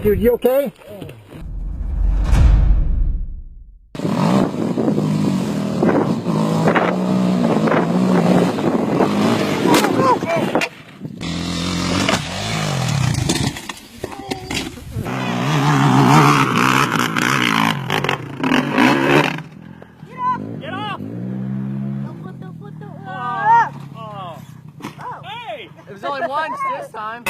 dude. You okay? It was only once this time.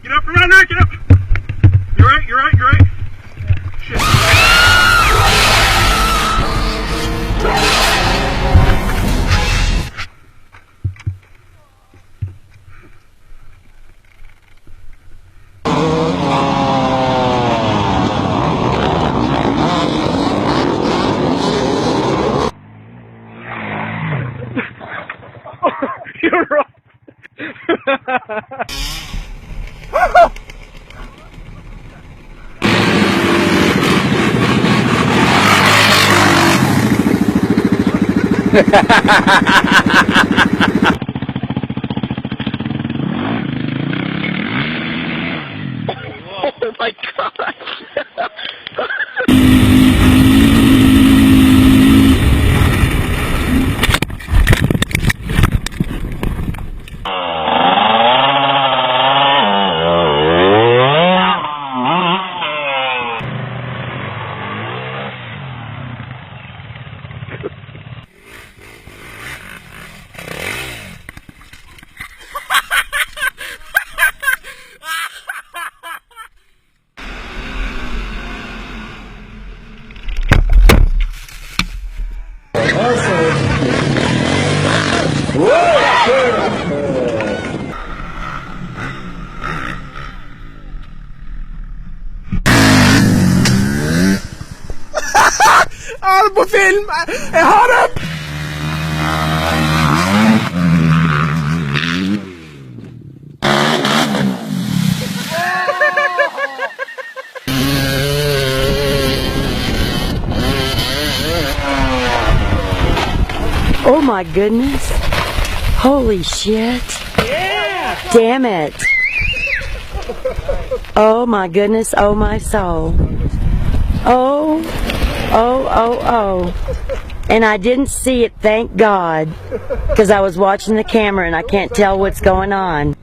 Get up around there, get up! You're right, you're right, you're right. Shit. You're right. Oh my god! På film! Jeg har det! Oh my goodness. Holy shit. Yeah! Damn it. Oh my goodness, oh my soul. Oh, oh, oh, oh. And I didn't see it, thank God, because I was watching the camera and I can't tell what's going on.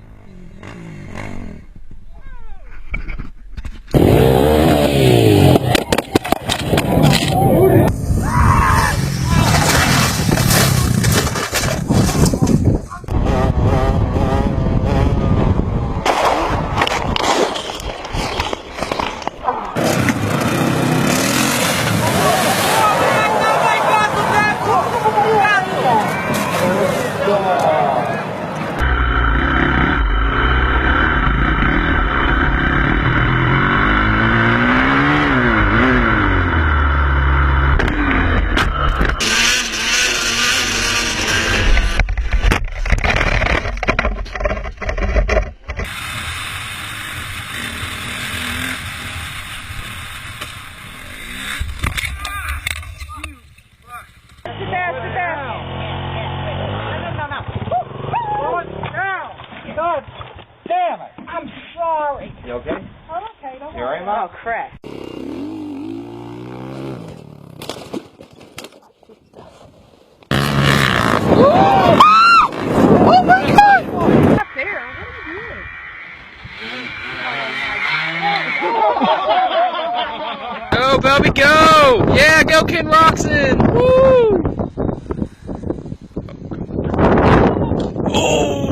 God damn it! I'm sorry. You okay? I'm okay. Don't You alright, Mom? Oh crap. Oh my God! Up there, what are you doing? Go, Bubby, go! Yeah, go, Ken Roxon! Woo! Oh!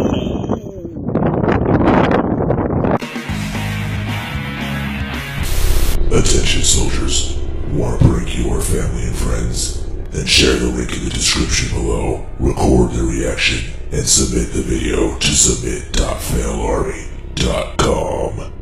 Attention soldiers, want to prank your family and friends? Then share the link in the description below, record the reaction, and submit the video to submit.failarmy.com.